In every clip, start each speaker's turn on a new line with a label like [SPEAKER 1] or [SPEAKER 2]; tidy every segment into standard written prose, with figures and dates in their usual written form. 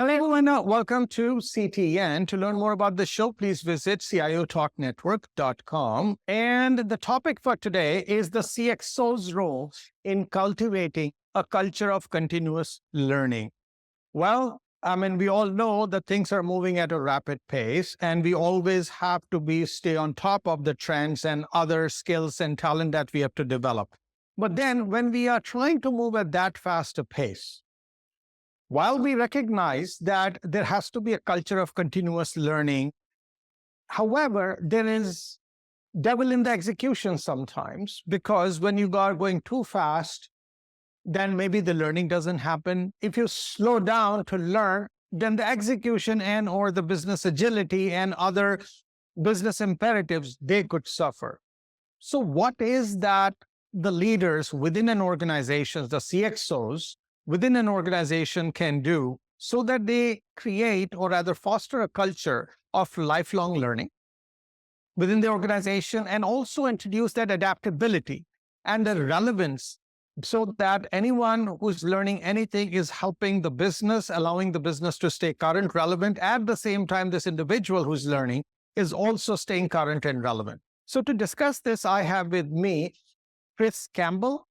[SPEAKER 1] Hello, everyone. Welcome to CTN. To learn more about the show, please visit CIOTalkNetwork.com. And the topic for today is the CXO's role in cultivating a culture of continuous learning. Well, we all know that things are moving at a rapid pace, and we always have to stay on top of the trends and other skills and talent that we have to develop. But then when we are trying to move at that faster pace, while we recognize that there has to be a culture of continuous learning, however, there is devil in the execution sometimes, because when you are going too fast, then maybe the learning doesn't happen. If you slow down to learn, then the execution and or the business agility and other business imperatives, they could suffer. So what is that the leaders within an organization, the CXOs, within an organization can do so that they create or rather foster a culture of lifelong learning within the organization, and also introduce that adaptability and the relevance so that anyone who's learning anything is helping the business, allowing the business to stay current, relevant. At the same time, this individual who's learning is also staying current and relevant. So to discuss this, I have with me Chris Campbell.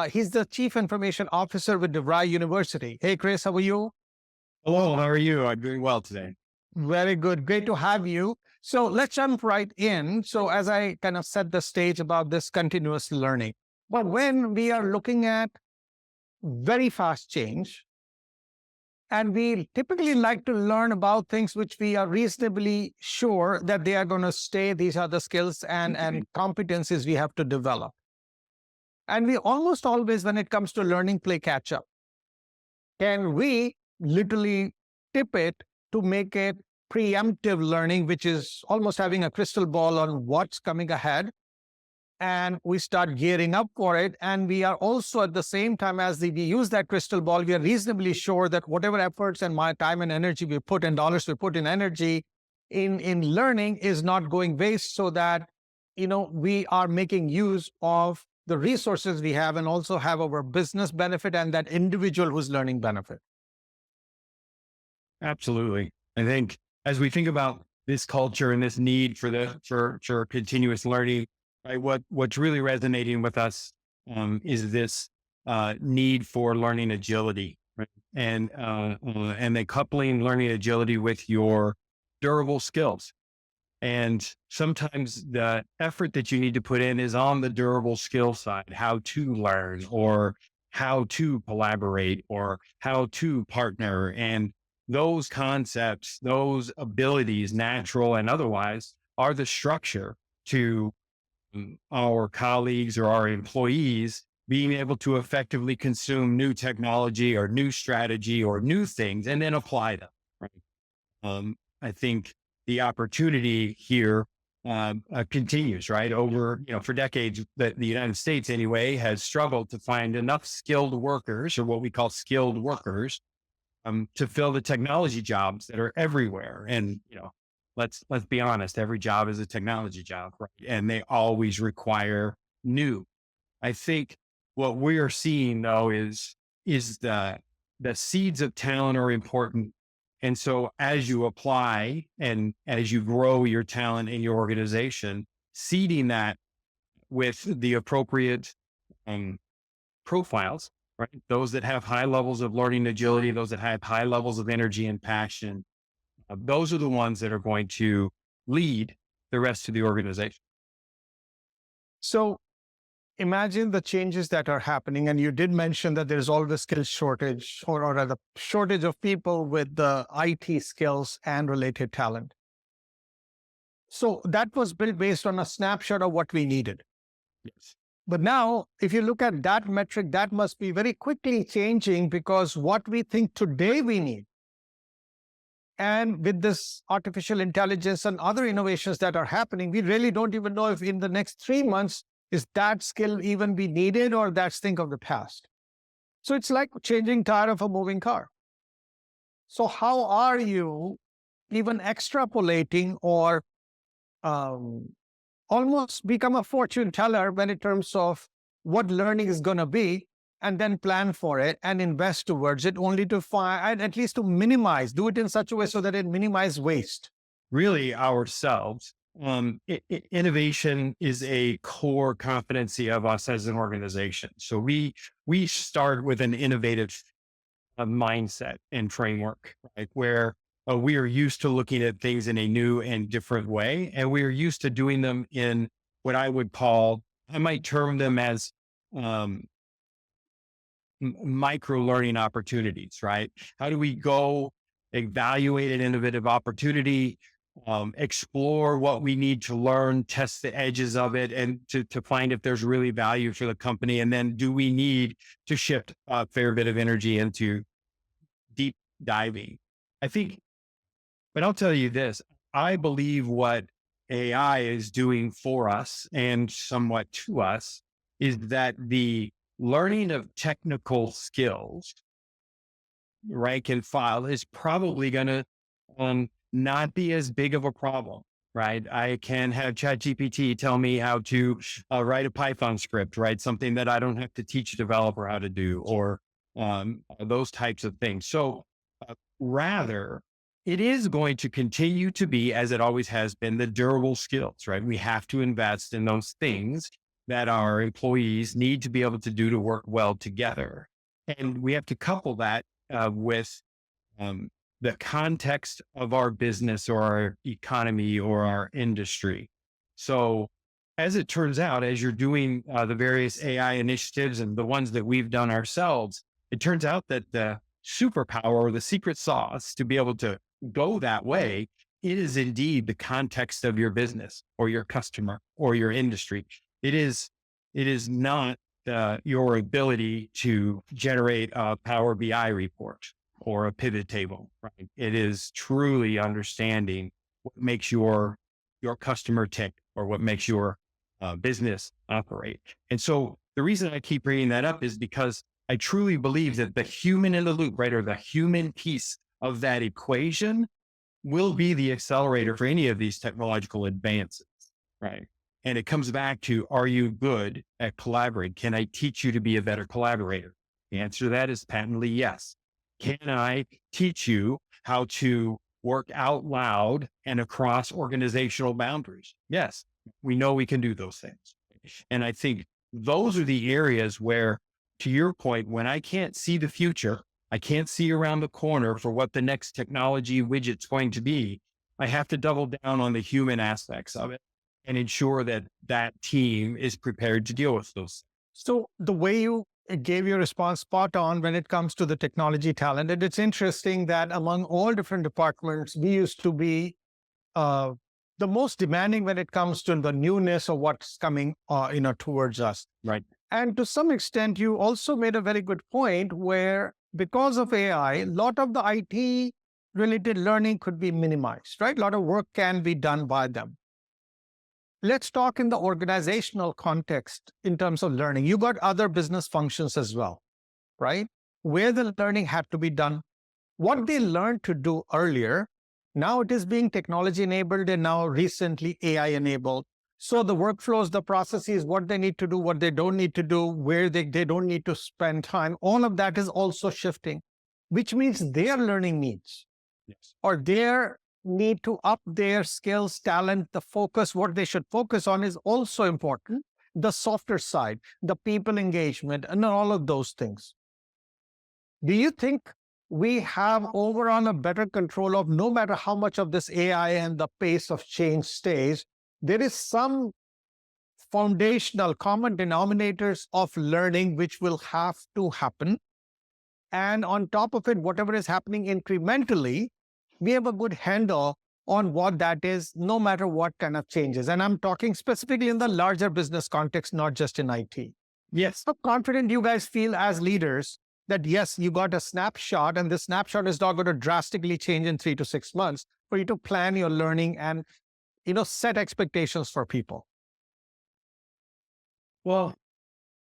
[SPEAKER 1] He's the Chief Information Officer with DeVry University. Hey, Chris, how are you?
[SPEAKER 2] Hello, how are you? I'm doing well today.
[SPEAKER 1] Very good. Great to have you. So let's jump right in. So as I kind of set the stage about this continuous learning, but when we are looking at very fast change, and we typically like to learn about things which we are reasonably sure that they are going to stay, these are the skills and competencies we have to develop. And we almost always, when it comes to learning, play catch up. Can we literally tip it to make it preemptive learning, which is almost having a crystal ball on what's coming ahead, and we start gearing up for it. And we are also at the same time as we use that crystal ball, we are reasonably sure that whatever efforts and my time and energy we put in dollars, we put in energy in learning is not going waste, so that, we are making use of the resources we have and also have our business benefit and that individual who's learning benefit.
[SPEAKER 2] Absolutely. I think as we think about this culture and this need for continuous learning, right, what's really resonating with us is this need for learning agility, right? And then coupling learning agility with your durable skills. And sometimes the effort that you need to put in is on the durable skill side, how to learn or how to collaborate or how to partner. And those concepts, those abilities, natural and otherwise, are the structure to our colleagues or our employees being able to effectively consume new technology or new strategy or new things and then apply them. Right? I think the opportunity here continues, right? Over, for decades, the United States anyway has struggled to find enough skilled workers, or what we call skilled workers, to fill the technology jobs that are everywhere. And, let's be honest, every job is a technology job, right? And they always require new. I think what we are seeing though is the seeds of talent are important. And so as you apply and as you grow your talent in your organization, seeding that with the appropriate profiles, right? Those that have high levels of learning agility, those that have high levels of energy and passion, those are the ones that are going to lead the rest of the organization.
[SPEAKER 1] So imagine the changes that are happening. And you did mention that there's always skill shortage or rather shortage of people with the IT skills and related talent. So that was built based on a snapshot of what we needed.
[SPEAKER 2] Yes.
[SPEAKER 1] But now, if you look at that metric, that must be very quickly changing, because what we think today we need, and with this artificial intelligence and other innovations that are happening, we really don't even know if in the next 3 months, is that skill even be needed, or that's thing of the past. So it's like changing tire of a moving car. So how are you even extrapolating or almost become a fortune teller when in terms of what learning is going to be and then plan for it and invest towards it, only to find, at least to minimize, do it in such a way so that it minimizes waste?
[SPEAKER 2] Really ourselves. Innovation is a core competency of us as an organization. So we start with an innovative mindset and framework, right? Where we are used to looking at things in a new and different way, and we are used to doing them in what I might term them as um, micro learning opportunities, right? How do we go evaluate an innovative opportunity, explore what we need to learn, test the edges of it, and to find if there's really value for the company? And then do we need to shift a fair bit of energy into deep diving? I think, but I'll tell you this, I believe what AI is doing for us and somewhat to us is that the learning of technical skills, rank and file, is probably going to not be as big of a problem, right? I can have ChatGPT tell me how to write a Python script, right? Something that I don't have to teach a developer how to do, or those types of things. So rather, it is going to continue to be, as it always has been, the durable skills, right? We have to invest in those things that our employees need to be able to do to work well together. And we have to couple that with the context of our business or our economy or our industry. So, as it turns out, as you're doing the various AI initiatives and the ones that we've done ourselves, it turns out that the superpower or the secret sauce to be able to go that way, it is indeed the context of your business or your customer or your industry. It is not your ability to generate a Power BI report or a pivot table, right? It is truly understanding what makes your customer tick or what makes your business operate. And so the reason I keep bringing that up is because I truly believe that the human in the loop, right, or the human piece of that equation will be the accelerator for any of these technological advances, right? And it comes back to, are you good at collaborating? Can I teach you to be a better collaborator? The answer to that is patently yes. Can I teach you how to work out loud and across organizational boundaries? Yes, we know we can do those things. And I think those are the areas where, to your point, when I can't see the future, I can't see around the corner for what the next technology widget's going to be, I have to double down on the human aspects of it and ensure that that team is prepared to deal with those.
[SPEAKER 1] So the way you gave your response spot on when it comes to the technology talent, and it's interesting that among all different departments, we used to be the most demanding when it comes to the newness of what's coming, towards us.
[SPEAKER 2] Right.
[SPEAKER 1] And to some extent, you also made a very good point where, because of AI, a lot of the IT related learning could be minimized, right? A lot of work can be done by them. Let's talk in the organizational context in terms of learning. You got other business functions as well, right? Where the learning had to be done, what they learned to do earlier, now it is being technology enabled and now recently AI enabled. So the workflows, the processes, what they need to do, what they don't need to do, where they don't need to spend time, all of that is also shifting, which means their learning needs,
[SPEAKER 2] Yes,
[SPEAKER 1] or their need to up their skills, talent, the focus, what they should focus on is also important. The softer side, the people engagement, and all of those things. Do you think we have overall a better control of, no matter how much of this AI and the pace of change stays, there is some foundational common denominators of learning which will have to happen? And on top of it, whatever is happening incrementally, we have a good handle on what that is, no matter what kind of changes. And I'm talking specifically in the larger business context, not just in IT.
[SPEAKER 2] yes.
[SPEAKER 1] How confident you guys feel as leaders that, yes, you got a snapshot, and this snapshot is not going to drastically change in 3 to 6 months, for you to plan your learning and, set expectations for people?
[SPEAKER 2] Well,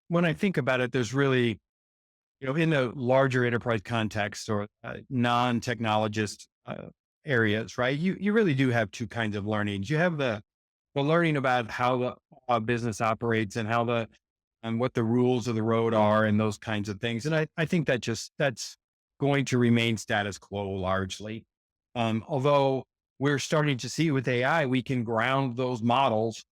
[SPEAKER 2] when I think about it, there's really, in the larger enterprise context or non-technologist areas, right? You really do have two kinds of learnings. You have the learning about how the business operates and how the and what the rules of the road are and those kinds of things. And I think that's going to remain status quo largely. Although we're starting to see with AI, we can ground those models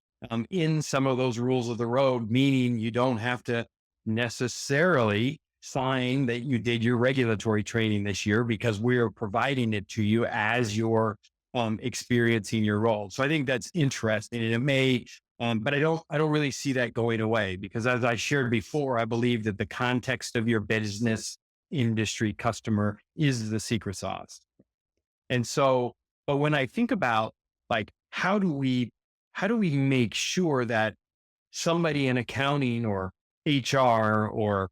[SPEAKER 2] in some of those rules of the road, meaning you don't have to necessarily sign that you did your regulatory training this year because we're providing it to you as you're experiencing your role. So I think that's interesting, and it may, but I don't really see that going away because, as I shared before, I believe that the context of your business, industry, customer is the secret sauce. And so, but when I think about like, how do we make sure that somebody in accounting or HR or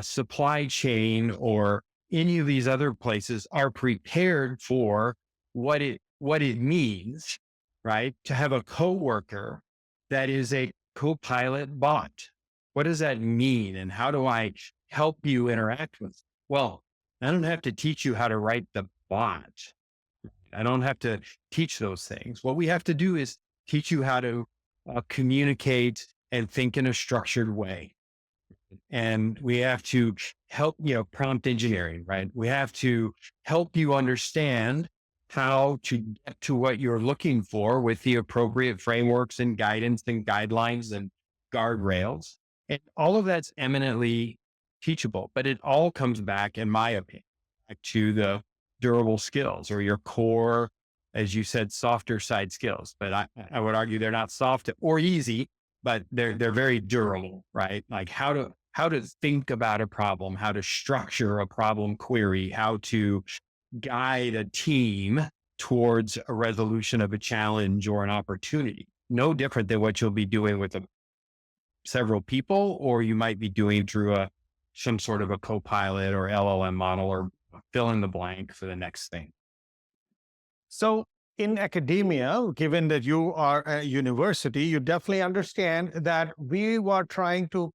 [SPEAKER 2] supply chain or any of these other places are prepared for what it means, right? To have a coworker that is a co-pilot bot. What does that mean? And how do I help you interact with? Well, I don't have to teach you how to write the bot. I don't have to teach those things. What we have to do is teach you how to communicate and think in a structured way. And we have to help, prompt engineering, right? We have to help you understand how to get to what you're looking for with the appropriate frameworks and guidance and guidelines and guardrails. And all of that's eminently teachable, but it all comes back, in my opinion, back to the durable skills or your core, as you said, softer side skills. But I would argue they're not soft or easy, but they're very durable, right? Like how to think about a problem, how to structure a problem query, how to guide a team towards a resolution of a challenge or an opportunity. No different than what you'll be doing with several people, or you might be doing through some sort of a co-pilot or LLM model or fill in the blank for the next thing.
[SPEAKER 1] So in academia, given that you are a university, you definitely understand that we are trying to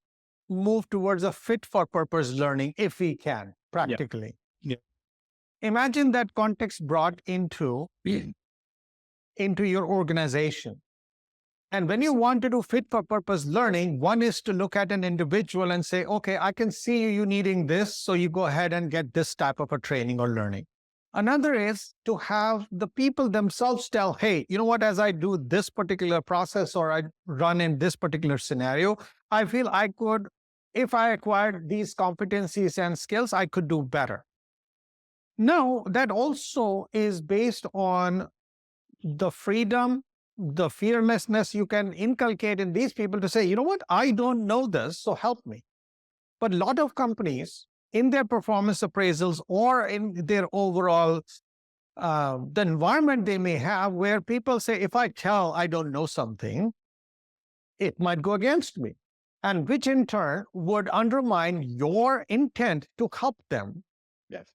[SPEAKER 1] move towards a fit for purpose learning if we can, practically.
[SPEAKER 2] Yeah.
[SPEAKER 1] Imagine that context brought into your organization. And when you want to do fit for purpose learning, one is to look at an individual and say, okay, I can see you needing this, so you go ahead and get this type of a training or learning. Another is to have the people themselves tell, hey, you know what, as I do this particular process or I run in this particular scenario, I feel I could, if I acquired these competencies and skills, I could do better. Now, that also is based on the freedom, the fearlessness you can inculcate in these people to say, you know what, I don't know this, so help me. But a lot of companies, in their performance appraisals or in their overall, the environment they may have, where people say, if I tell I don't know something, it might go against me. And which in turn would undermine your intent to help them.
[SPEAKER 2] Yes.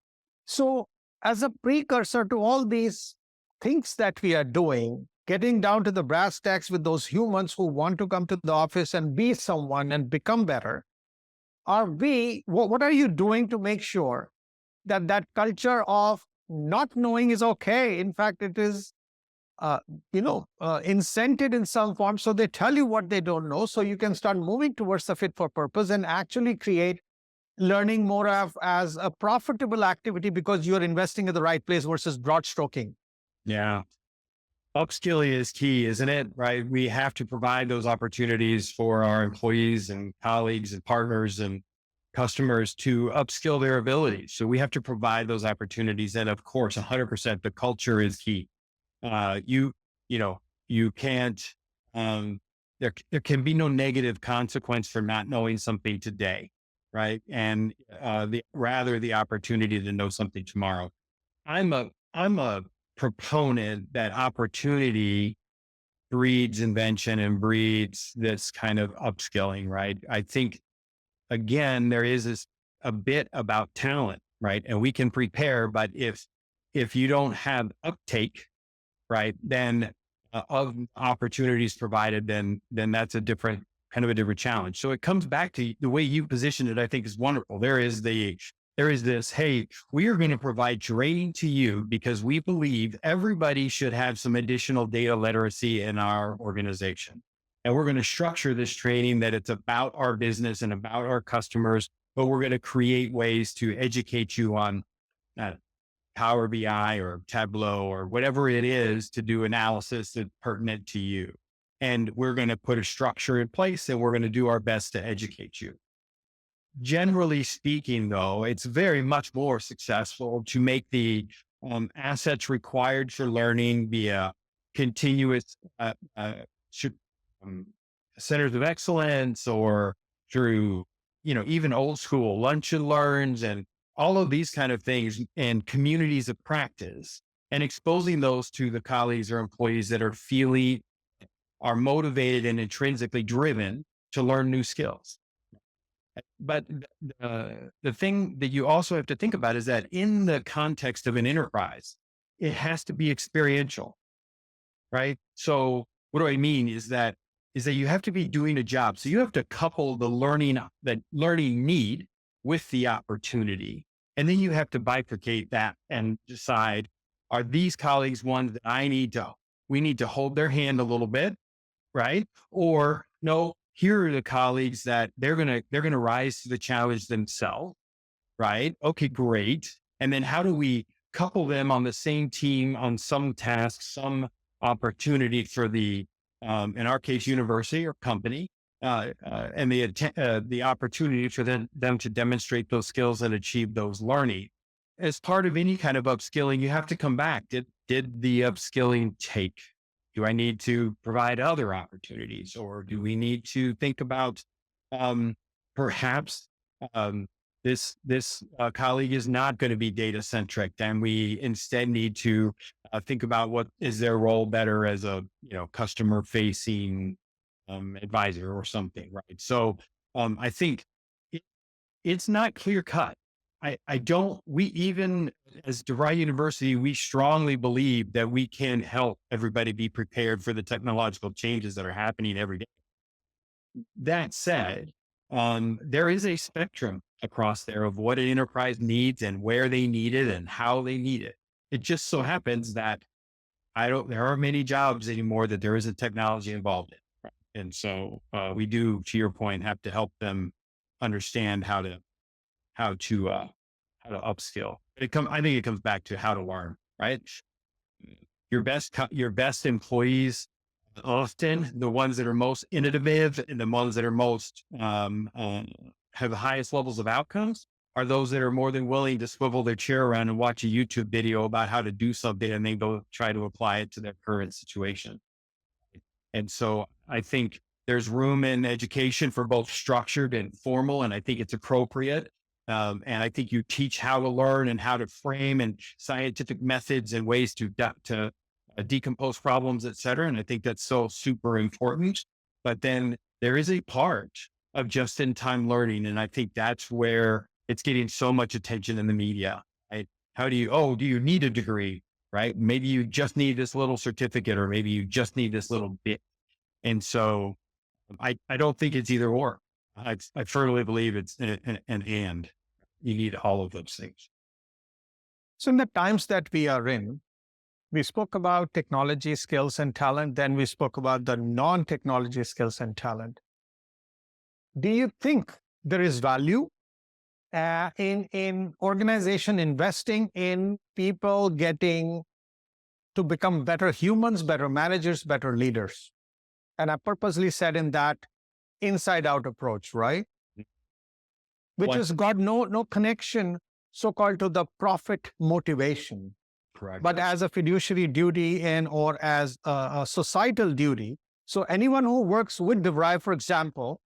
[SPEAKER 1] So as a precursor to all these things that we are doing, getting down to the brass tacks with those humans who want to come to the office and be someone and become better, what are you doing to make sure that that culture of not knowing is okay? In fact, it is, incented in some form. So they tell you what they don't know, so you can start moving towards the fit for purpose and actually create learning more as a profitable activity because you're investing in the right place versus broad stroking.
[SPEAKER 2] Yeah. Upskilling is key, isn't it? Right. We have to provide those opportunities for our employees and colleagues and partners and customers to upskill their abilities. So we have to provide those opportunities. And of course, 100%, the culture is key. You can't, there can be no negative consequence for not knowing something today. Right. And, rather the opportunity to know something tomorrow. I'm a proponent that opportunity breeds invention and breeds this kind of upskilling, right? I think, again, there is a bit about talent, right? And we can prepare, but if you don't have uptake, right, then of opportunities provided, then that's a different challenge. So it comes back to the way you positioned it, I think is wonderful. There is this, hey, we are going to provide training to you because we believe everybody should have some additional data literacy in our organization. And we're going to structure this training that it's about our business and about our customers, but we're going to create ways to educate you on uh, Power BI or Tableau or whatever it is to do analysis that's pertinent to you. And we're going to put a structure in place and we're going to do our best to educate you. Generally speaking, though, it's very much more successful to make the assets required for learning be a continuous should, um, centers of excellence or through, even old school lunch and learns and all of these kind of things and communities of practice and exposing those to the colleagues or employees that are motivated and intrinsically driven to learn new skills. But the thing that you also have to think about is that in the context of an enterprise, it has to be experiential, right? So what do I mean is that you have to be doing a job. So you have to couple the learning need with the opportunity. And then you have to bifurcate that and decide, are these colleagues ones that we need to hold their hand a little bit, right? Or no, here are the colleagues that they're going to rise to the challenge themselves, right? Okay, great. And then how do we couple them on the same team on some tasks, some opportunity for the, in our case, university or company, and the opportunity for them to demonstrate those skills and achieve those learning. As part of any kind of upskilling, you have to come back. Did the upskilling take? Do I need to provide other opportunities, or do we need to think about perhaps this colleague is not going to be data centric, and we instead need to think about what is their role better as a customer facing advisor or something, right? So I think it's not clear cut. I don't, we even as DeVry University, we strongly believe that we can help everybody be prepared for the technological changes that are happening every day. That said, there is a spectrum across there of what an enterprise needs and where they need it and how they need it. It just so happens that there aren't many jobs anymore that there isn't technology involved in. Right? And so we do, to your point, have to help them understand how to upskill. I think it comes back to how to learn, right? Your best employees, often the ones that are most innovative and the ones that are most, have the highest levels of outcomes are those that are more than willing to swivel their chair around and watch a YouTube video about how to do something and then go try to apply it to their current situation. And so I think there's room in education for both structured and formal, and I think it's appropriate. And I think you teach how to learn and how to frame and scientific methods and ways to decompose problems, et cetera. And I think that's so super important. But then there is a part of just-in-time learning. And I think that's where it's getting so much attention in the media, right? Do you need a degree, right? Maybe you just need this little certificate, or maybe you just need this little bit. And so I don't think it's either or. I firmly believe it's an and. You need all of those things.
[SPEAKER 1] So in the times that we are in, we spoke about technology skills and talent. Then we spoke about the non-technology skills and talent. Do you think there is value in organization investing in people getting to become better humans, better managers, better leaders? And I purposely said in that inside out approach, right? Which has got no connection, so-called, to the profit motivation.
[SPEAKER 2] Correct.
[SPEAKER 1] But as a fiduciary duty or as a societal duty. So anyone who works with DeVry, for example,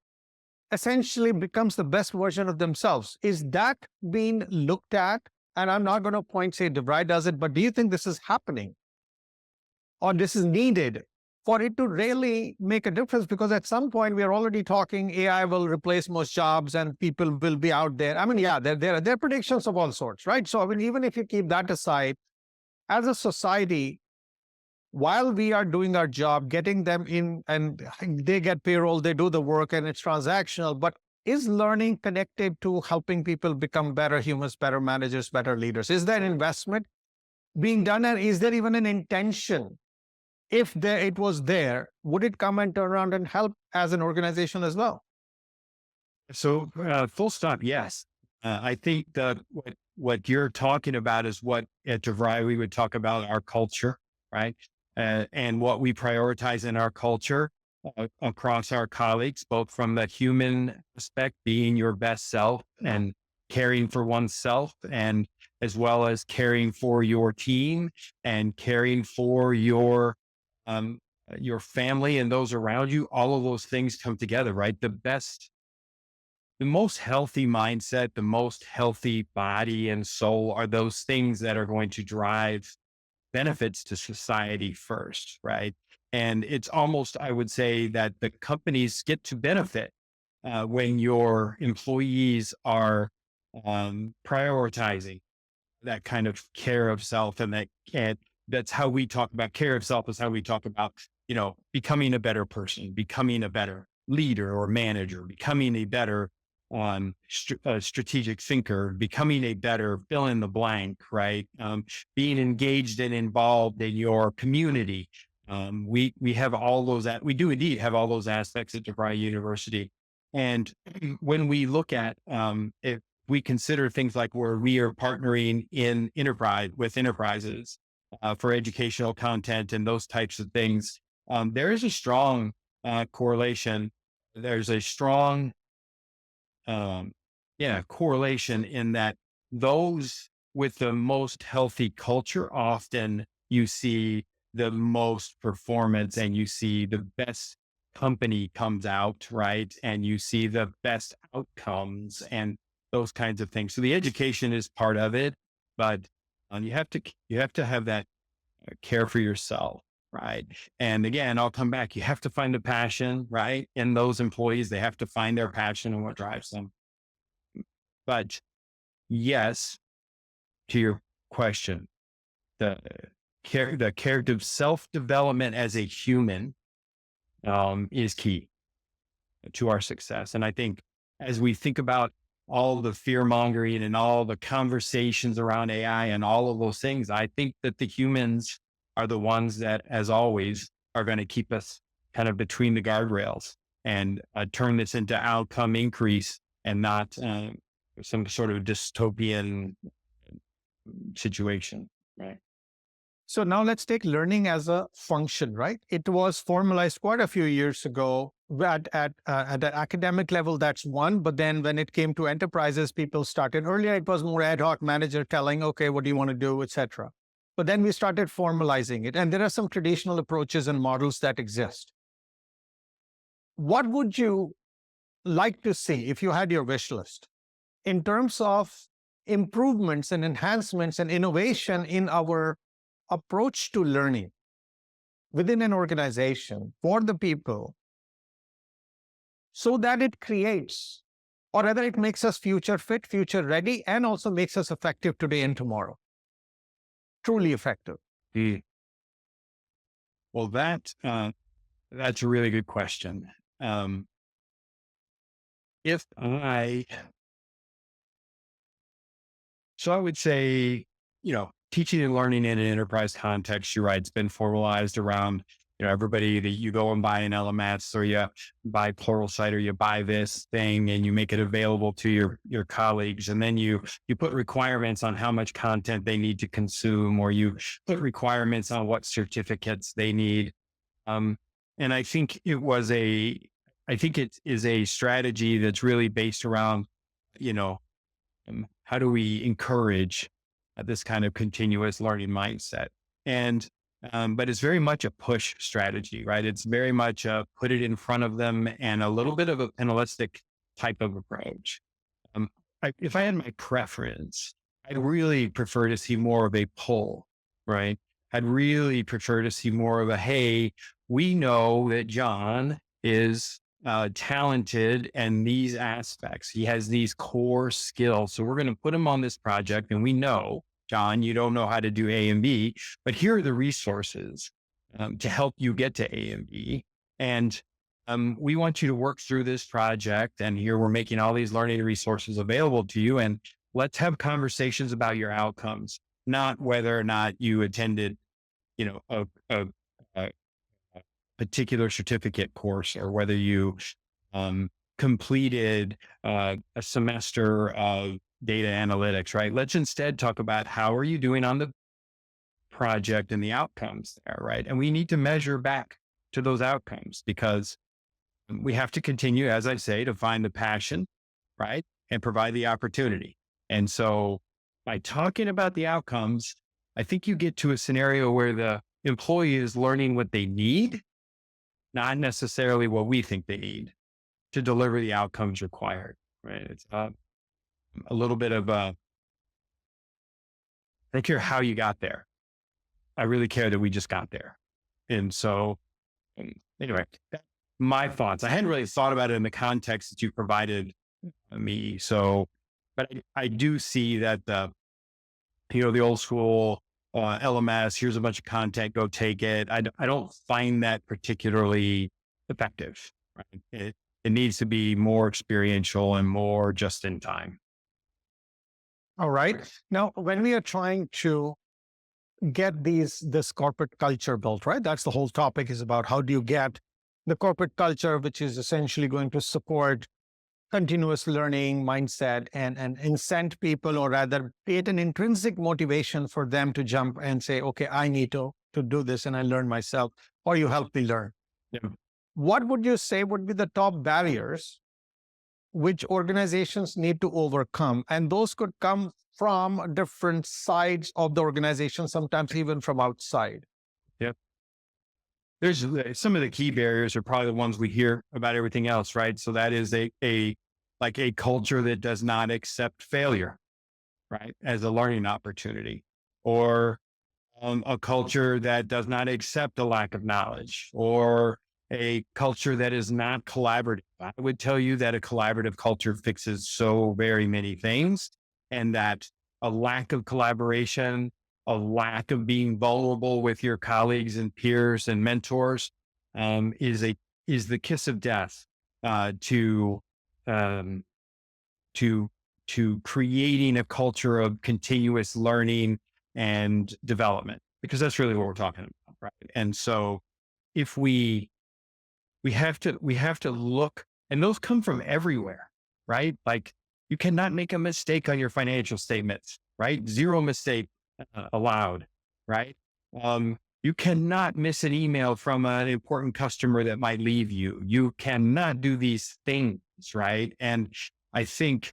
[SPEAKER 1] essentially becomes the best version of themselves. Is that being looked at? And I'm not going to say DeVry does it, but do you think this is happening? Or this is needed for it to really make a difference? Because at some point we are already talking AI will replace most jobs and people will be out there. I mean, yeah, there are predictions of all sorts, right? So I mean, even if you keep that aside, as a society, while we are doing our job, getting them in and they get payroll, they do the work and it's transactional, but is learning connected to helping people become better humans, better managers, better leaders? Is there investment being done? And is there even an intention if it was there, would it come and turn around and help as an organization as well?
[SPEAKER 2] So, full stop, yes. I think that what you're talking about is what at DeVry we would talk about our culture, right? And what we prioritize in our culture across our colleagues, both from the human aspect, being your best self and caring for oneself, and as well as caring for your team and caring for um, your family and those around you. All of those things come together, right? The most healthy mindset, the most healthy body and soul are those things that are going to drive benefits to society first, right? And it's almost, I would say, that the companies get to benefit when your employees are prioritizing that kind of care of self, and that's how we talk about care of self, is how we talk about, becoming a better person, becoming a better leader or manager, becoming a better strategic thinker, becoming a better fill in the blank, right? Being engaged and involved in your community. We have all those, we do indeed have all those aspects at DeVry University. And when we look at, if we consider things like where we are partnering in with enterprises for educational content and those types of things, there is a strong correlation. There's a strong um, correlation in that those with the most healthy culture, often you see the most performance and you see the best company comes out, right? And you see the best outcomes and those kinds of things. So the education is part of it, but you have to have that care for yourself. Right. And again, I'll come back. You have to find the passion, right? In those employees, they have to find their passion and what drives them. But yes, to your question, the the character of self-development as a human is key to our success. And I think as we think about all the fear mongering and all the conversations around AI and all of those things, I think that the humans are the ones that, as always, are going to keep us kind of between the guardrails and turn this into outcome increase and not some sort of dystopian situation. Right.
[SPEAKER 1] So now let's take learning as a function, right? It was formalized quite a few years ago at the academic level. That's one. But then when it came to enterprises, people started earlier. It was more ad hoc, manager telling, okay, what do you want to do, etc. But then we started formalizing it. And there are some traditional approaches and models that exist. What would you like to see if you had your wish list in terms of improvements and enhancements and innovation in our approach to learning within an organization for the people, so that it creates, or rather it makes us future fit, future ready, and also makes us effective today and tomorrow? Truly effective.
[SPEAKER 2] Well, that's a really good question. If I So I would say, teaching and learning in an enterprise context, you're right, it's been formalized around, everybody that you go and buy an LMS, or you buy Pluralsight, or you buy this thing and you make it available to your colleagues. And then you put requirements on how much content they need to consume, or you put requirements on what certificates they need. And I think it is a strategy that's really based around, how do we encourage this kind of continuous learning mindset? And, but it's very much a push strategy, right? It's very much a put it in front of them and a little bit of a penalistic type of approach. If I had my preference, I'd really prefer to see more of a pull, right? I'd really prefer to see more of a, hey, we know that John is talented in these aspects. He has these core skills. So we're going to put him on this project. And we know, John, you don't know how to do A and B, but here are the resources to help you get to A and B. And we want you to work through this project. And here we're making all these learning resources available to you. And let's have conversations about your outcomes, not whether or not you attended, a a particular certificate course, or whether you um, completed a semester of data analytics, right? Let's instead talk about how are you doing on the project and the outcomes there, right? And we need to measure back to those outcomes, because we have to continue, as I say, to find the passion, right? And provide the opportunity. And so by talking about the outcomes, I think you get to a scenario where the employee is learning what they need, not necessarily what we think they need to deliver the outcomes required, right? It's a little bit of I don't care how you got there. I really care that we just got there. And so, anyway, my thoughts. I hadn't really thought about it in the context that you provided me. So, but I do see that the old school LMS, here's a bunch of content, go take it. I don't find that particularly effective, right? It needs to be more experiential and more just in time.
[SPEAKER 1] All right. Now, when we are trying to get this corporate culture built, right? That's the whole topic, is about how do you get the corporate culture, which is essentially going to support continuous learning mindset and incent people, or rather create an intrinsic motivation for them to jump and say, okay, I need to do this and I learn myself, or you help me learn.
[SPEAKER 2] Yeah.
[SPEAKER 1] What would you say would be the top barriers which organizations need to overcome? And those could come from different sides of the organization, sometimes even from outside.
[SPEAKER 2] Yep. There's some of the key barriers are probably the ones we hear about everything else, right? So that is a culture that does not accept failure, right, as a learning opportunity, or a culture that does not accept a lack of knowledge, or a culture that is not collaborative. I would tell you that a collaborative culture fixes so very many things, and that a lack of collaboration, a lack of being vulnerable with your colleagues and peers and mentors, is the kiss of death to um, to creating a culture of continuous learning and development, because that's really what we're talking about, right? And so if we have to look, and those come from everywhere, right? Like, you cannot make a mistake on your financial statements, right? Zero mistake allowed, right? You cannot miss an email from an important customer that might leave you. You cannot do these things, right? And I think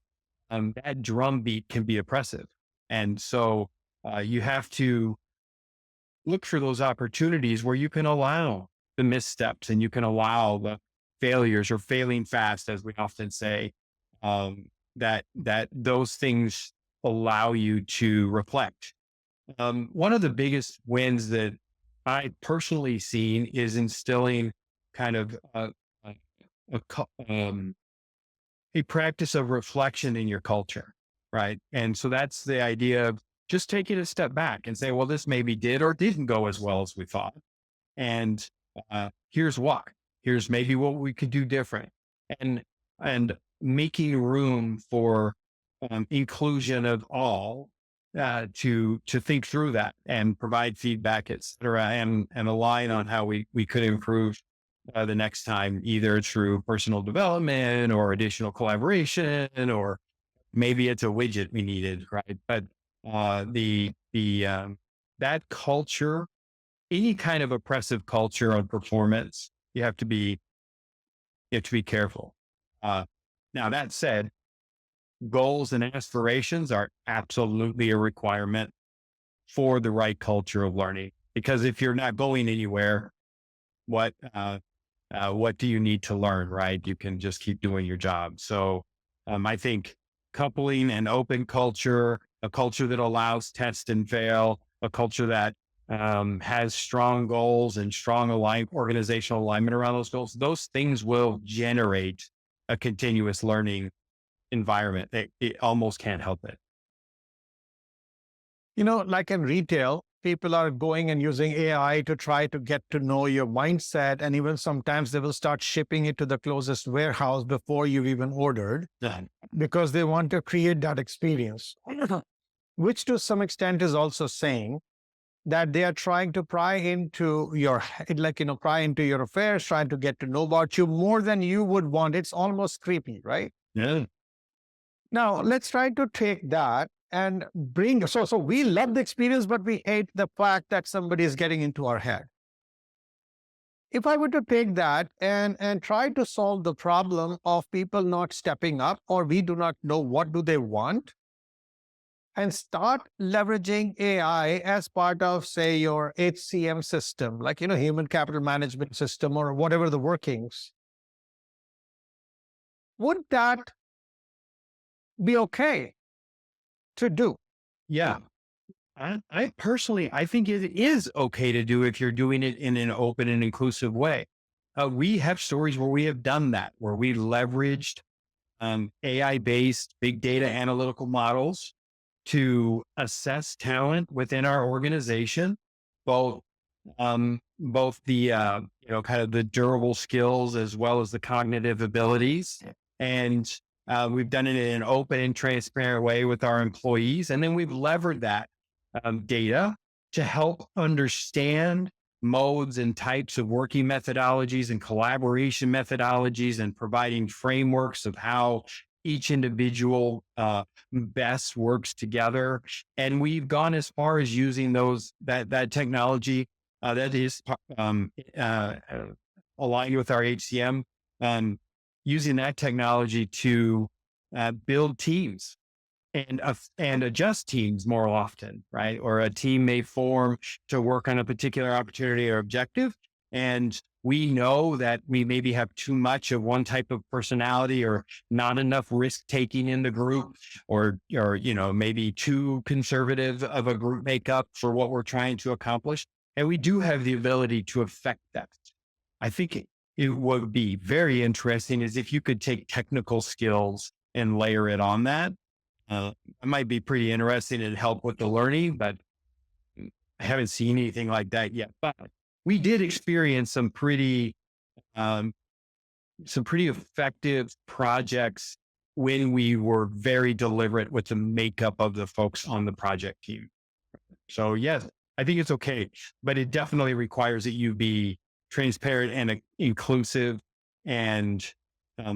[SPEAKER 2] that drumbeat can be oppressive. And so you have to look for those opportunities where you can allow the missteps, and you can allow the failures, or failing fast, as we often say, that those things allow you to reflect. One of the biggest wins that I personally seen is instilling kind of a practice of reflection in your culture, right? And so that's the idea of just taking a step back and say, well, this maybe did or didn't go as well as we thought. And here's why. Here's maybe what we could do different. And making room for inclusion of all to think through that and provide feedback, et cetera, and align on how we could improve the next time, either through personal development or additional collaboration, or maybe it's a widget we needed, right? But that culture, any kind of oppressive culture on performance, you have to be careful. Now, that said, goals and aspirations are absolutely a requirement for the right culture of learning, because if you're not going anywhere, what do you need to learn, right? You can just keep doing your job. So I think coupling an open culture, a culture that allows test and fail, a culture that has strong goals and strong organizational alignment around those goals, those things will generate a continuous learning environment. It almost can't help it.
[SPEAKER 1] Like in retail, people are going and using AI to try to get to know your mindset. And even sometimes they will start shipping it to the closest warehouse before you've even ordered, because they want to create that experience, which to some extent is also saying that they are trying to pry into your, pry into your affairs, trying to get to know about you more than you would want. It's almost creepy, right?
[SPEAKER 2] Yeah.
[SPEAKER 1] Now, let's try to take that and bring, so we love the experience, but we hate the fact that somebody is getting into our head. If I were to take that and try to solve the problem of people not stepping up, or we do not know what do they want, and start leveraging AI as part of, say, your HCM system, like, human capital management system or whatever the workings, would that be okay to do?
[SPEAKER 2] Yeah. I personally, I think it is okay to do if you're doing it in an open and inclusive way. We have stories where we have done that, where we leveraged AI-based big data analytical models to assess talent within our organization, both both the kind of the durable skills as well as the cognitive abilities, and we've done it in an open and transparent way with our employees, and then we've levered that data to help understand modes and types of working methodologies and collaboration methodologies, and providing frameworks of how each individual best works together. And we've gone as far as using that technology that is aligned with our HCM, using that technology to build teams and adjust teams more often, right? Or a team may form to work on a particular opportunity or objective, and we know that we maybe have too much of one type of personality, or not enough risk taking in the group, or maybe too conservative of a group makeup for what we're trying to accomplish. And we do have the ability to affect that. I think it would be very interesting is if you could take technical skills and layer it on that. It might be pretty interesting and help with the learning, but I haven't seen anything like that yet. But we did experience some pretty effective projects when we were very deliberate with the makeup of the folks on the project team. So yes, I think it's okay, but it definitely requires that you be transparent and inclusive and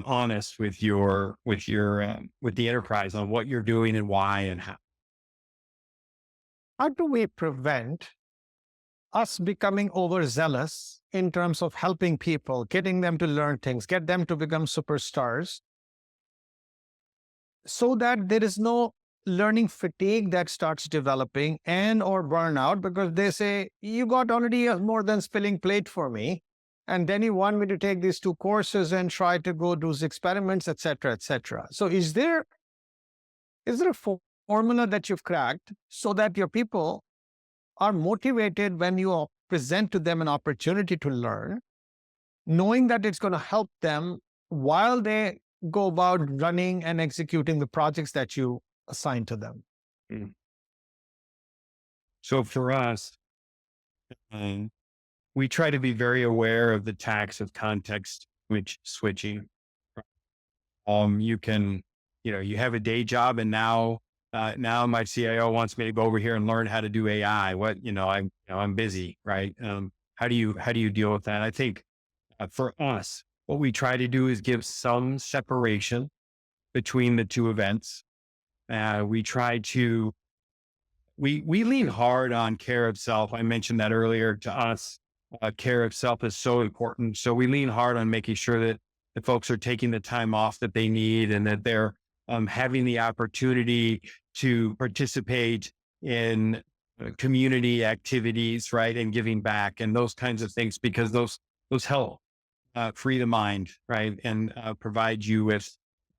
[SPEAKER 2] honest with the enterprise on what you're doing and why and how.
[SPEAKER 1] How do we prevent us becoming overzealous in terms of helping people, getting them to learn things, get them to become superstars, so that there is no learning fatigue that starts developing and or burnout, because they say, you got already a more than spilling plate for me, and then you want me to take these 2 courses and try to go do experiments, etc., etc. So is there a formula that you've cracked so that your people are motivated when you present to them an opportunity to learn, knowing that it's going to help them while they go about running and executing the projects that you assign to them?
[SPEAKER 2] Mm. So for us, we try to be very aware of the tax of context switching. You can, you have a day job, and now my CIO wants me to go over here and learn how to do AI. I'm busy, right? How do you deal with that? I think for us, what we try to do is give some separation between the two events. We try to, we lean hard on care of self. I mentioned that earlier. To us, care of self is so important. So we lean hard on making sure that the folks are taking the time off that they need, and that they're having the opportunity to participate in community activities, right? And giving back and those kinds of things, because those help free the mind, right? And provide you with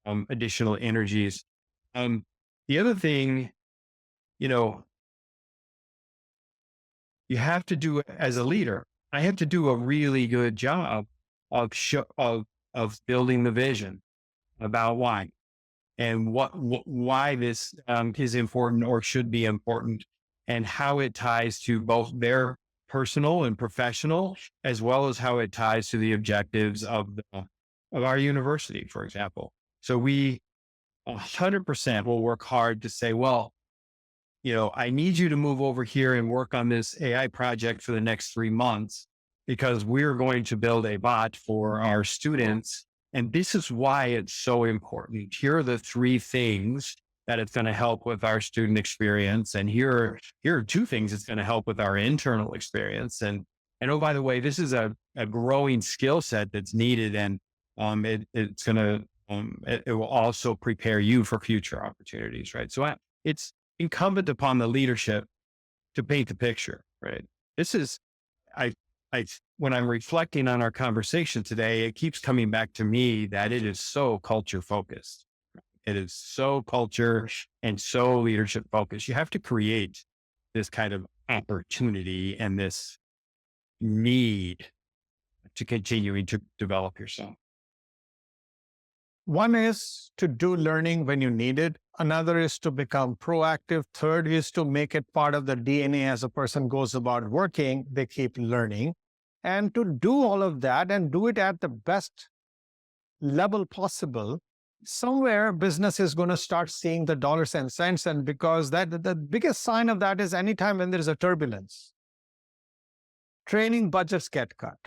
[SPEAKER 2] additional energies. The other thing, you have to do as a leader, I have to do a really good job of building the vision about why and why this is important or should be important, and how it ties to both their personal and professional, as well as how it ties to the objectives of our university, for example. So we 100% will work hard to say, well, I need you to move over here and work on this AI project for the next 3 months because we're going to build a bot for our students. And this is why it's so important. Here are the three things that it's going to help with our student experience. And here are two things it's going to help with our internal experience. And oh, by the way, this is a growing skill set that's needed. And it's going to, it will also prepare you for future opportunities, right? So it's incumbent upon the leadership to paint the picture, right? This is, I, when I'm reflecting on our conversation today, it keeps coming back to me that it is so culture focused. It is so culture and so leadership focused. You have to create this kind of opportunity and this need to continuing to develop yourself.
[SPEAKER 1] One is to do learning when you need it. Another is to become proactive. Third is to make it part of the DNA as a person goes about working, they keep learning. And to do all of that and do it at the best level possible, somewhere business is going to start seeing the dollars and cents. And because the biggest sign of that is anytime when there's a turbulence, training budgets get cut.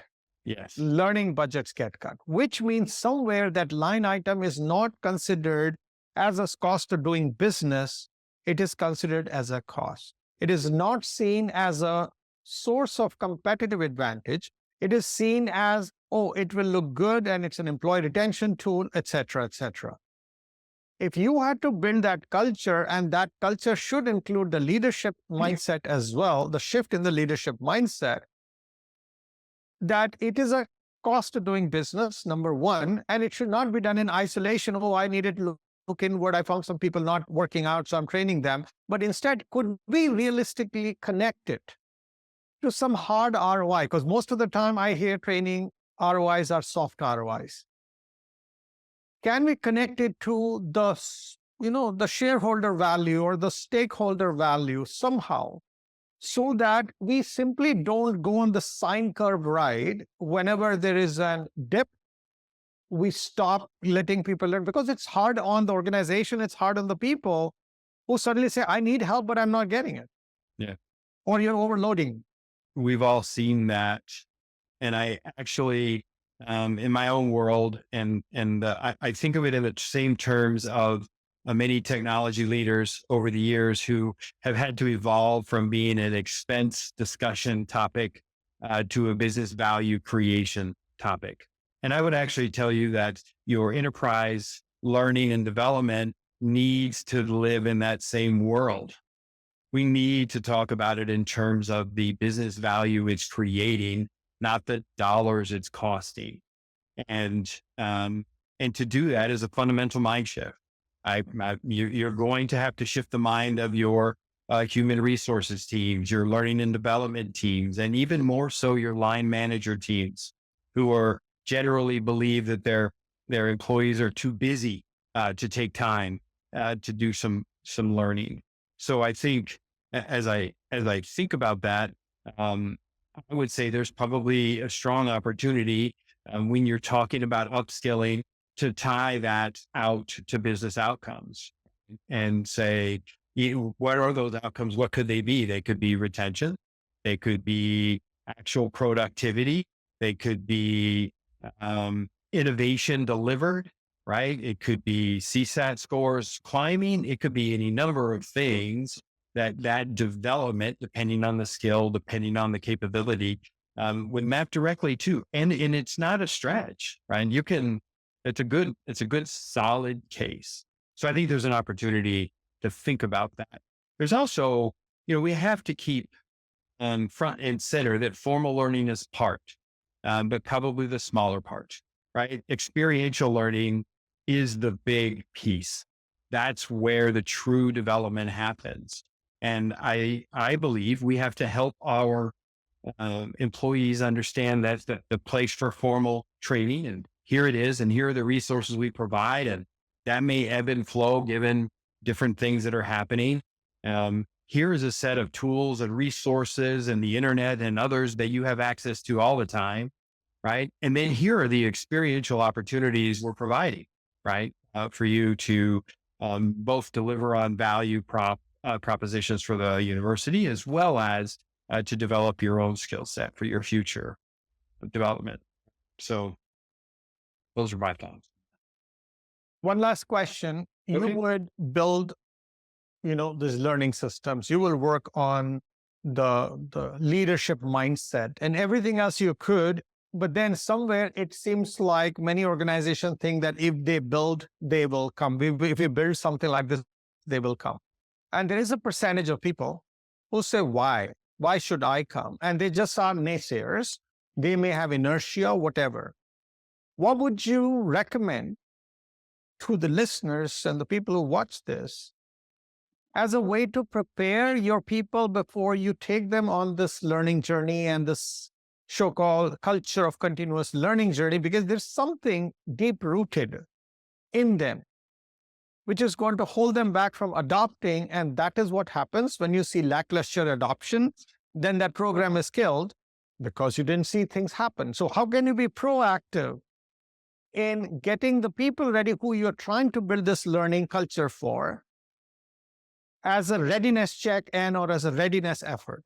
[SPEAKER 2] Yes.
[SPEAKER 1] Learning budgets get cut, which means somewhere that line item is not considered as a cost of doing business. It is considered as a cost. It is not seen as a source of competitive advantage. It is seen as, oh, it will look good and it's an employee retention tool, etc., etc. If you had to build that culture, and that culture should include the leadership mindset as well, the shift in the leadership mindset, that it is a cost of doing business, number one, and it should not be done in isolation. Oh, I needed to look inward. I found some people not working out, so I'm training them. But instead, could we realistically connect it to some hard ROI? Because most of the time I hear training ROIs are soft ROIs. Can we connect it to the shareholder value or the stakeholder value somehow, so that we simply don't go on the sine curve ride whenever there is a dip? We stop letting people learn because it's hard on the organization. It's hard on the people who suddenly say, I need help, but I'm not getting it.
[SPEAKER 2] Yeah.
[SPEAKER 1] Or you're overloading.
[SPEAKER 2] We've all seen that. And I actually, in my own world, I think of it in the same terms of many technology leaders over the years who have had to evolve from being an expense discussion topic to a business value creation topic. And I would actually tell you that your enterprise learning and development needs to live in that same world. We need to talk about it in terms of the business value it's creating, not the dollars it's costing. And to do that is a fundamental mind shift. You're going to have to shift the mind of your human resources teams, your learning and development teams, and even more so your line manager teams, who are generally believe that their employees are too busy to take time to do some learning. So I think as I think about that, I would say there's probably a strong opportunity when you're talking about upskilling to tie that out to business outcomes and say, what are those outcomes? What could they be? They could be retention. They could be actual productivity. They could be innovation delivered, right? It could be CSAT scores climbing. It could be any number of things that development, depending on the skill, depending on the capability, would map directly to. And it's not a stretch, right? It's a good solid case. So I think there's an opportunity to think about that. There's also, we have to keep front and center that formal learning is part, but probably the smaller part, right? Experiential learning is the big piece. That's where the true development happens. And I believe we have to help our employees understand that's the place for formal training, and here it is, and here are the resources we provide, and that may ebb and flow given different things that are happening. Here is a set of tools and resources and the internet and others that you have access to all the time, right? And then here are the experiential opportunities we're providing, right? For you to both deliver on value prop propositions for the university, as well as to develop your own skill set for your future development. So those are my thoughts.
[SPEAKER 1] One last question. You
[SPEAKER 2] Okay.
[SPEAKER 1] would build, these learning systems. You will work on the leadership mindset and everything else you could. But then somewhere it seems like many organizations think that if they build, they will come. If we build something like this, they will come. And there is a percentage of people who say, why? Why should I come? And they just are naysayers. They may have inertia, whatever. What would you recommend to the listeners and the people who watch this as a way to prepare your people before you take them on this learning journey and this so-called culture of continuous learning journey? Because there's something deep rooted in them which is going to hold them back from adopting. And that is what happens when you see lackluster adoption. Then that program is killed because you didn't see things happen. So how can you be proactive in getting the people ready who you're trying to build this learning culture for as a readiness check or as a readiness effort?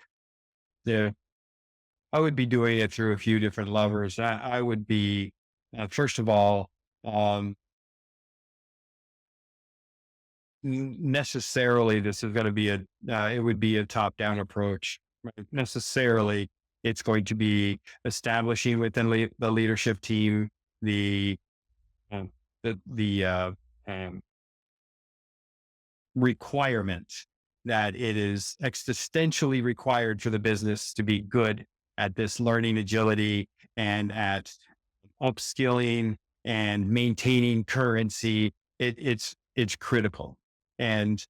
[SPEAKER 2] Yeah. I would be doing it through a few different levers. I would be, first of all, necessarily this is going to be it would be a top-down approach. Right? Necessarily, it's going to be establishing within the leadership team the um, um, requirement that it is existentially required for the business to be good at this learning agility and at upskilling and maintaining currency. It's critical, and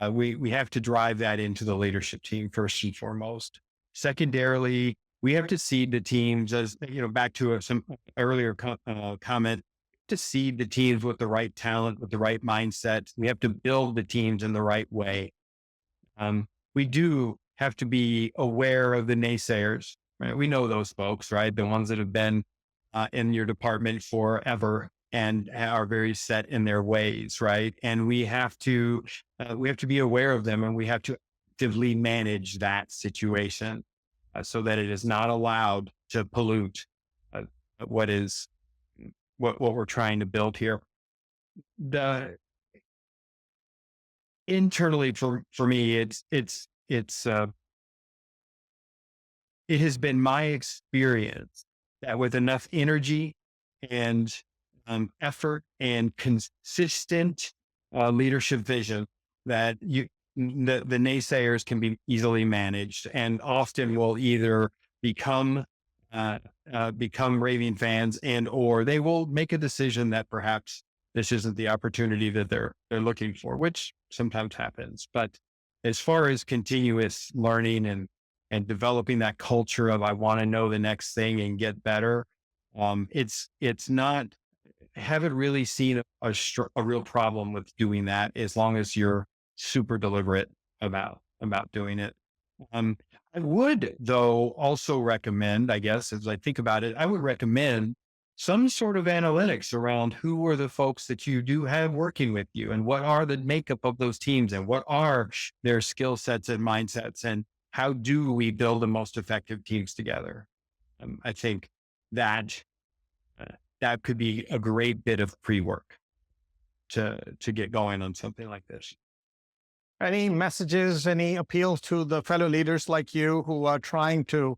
[SPEAKER 2] we have to drive that into the leadership team first and foremost. Secondarily, we have to seed the teams, as back to some earlier comment, to seed the teams with the right talent, with the right mindset. We have to build the teams in the right way. We do have to be aware of the naysayers, right? We know those folks, right? The ones that have been in your department forever and are very set in their ways, right? And we have to be aware of them, and we have to actively manage that situation so that it is not allowed to pollute what we're trying to build here. The internally for me, it has been my experience that with enough energy and effort and consistent leadership vision, that the naysayers can be easily managed, and often will either become raving fans, or they will make a decision that perhaps this isn't the opportunity that they're looking for, which sometimes happens. But as far as continuous learning and developing that culture of, I want to know the next thing and get better, it's not, I haven't really seen a real problem with doing that, as long as you're super deliberate about doing it. I would, though, also recommend, I guess, as I think about it, I would recommend some sort of analytics around who are the folks that you do have working with you, and what are the makeup of those teams, and what are their skill sets and mindsets, and how do we build the most effective teams together. I think that that could be a great bit of pre-work to get going on something like this.
[SPEAKER 1] Any messages, any appeals to the fellow leaders like you who are trying to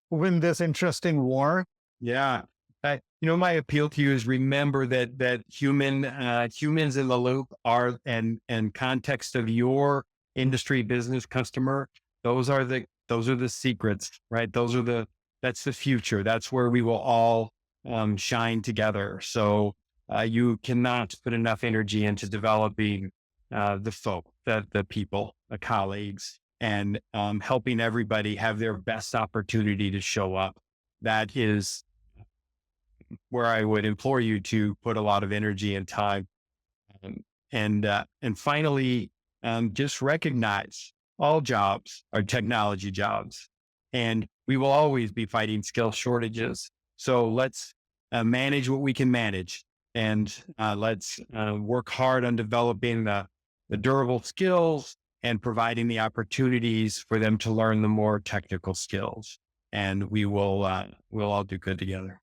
[SPEAKER 1] win this interesting war?
[SPEAKER 2] Yeah. My appeal to you is, remember that humans in the loop are, and context of your industry business customer. Those are the secrets, right? That's the future. That's where we will all shine together. So you cannot put enough energy into developing the folk, the people, the colleagues, and helping everybody have their best opportunity to show up. That is where I would implore you to put a lot of energy and time. Um, and finally, just recognize all jobs are technology jobs, and we will always be fighting skill shortages. So let's manage what we can manage, and let's work hard on developing the durable skills and providing the opportunities for them to learn the more technical skills. And we'll all do good together.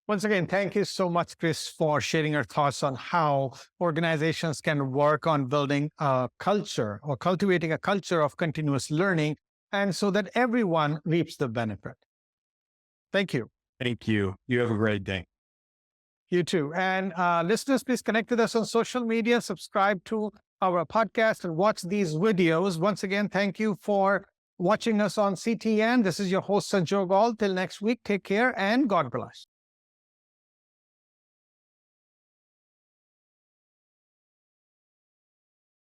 [SPEAKER 1] Once again, thank you so much, Chris, for sharing your thoughts on how organizations can work on building a culture or cultivating a culture of continuous learning, and so that everyone reaps the benefit. Thank you.
[SPEAKER 2] Thank you. You have a great day.
[SPEAKER 1] You too. And listeners, please connect with us on social media, subscribe to our podcast, and watch these videos. Once again, thank you for watching us on CTN. This is your host, Sanjog Aul. Till next week, take care and God bless.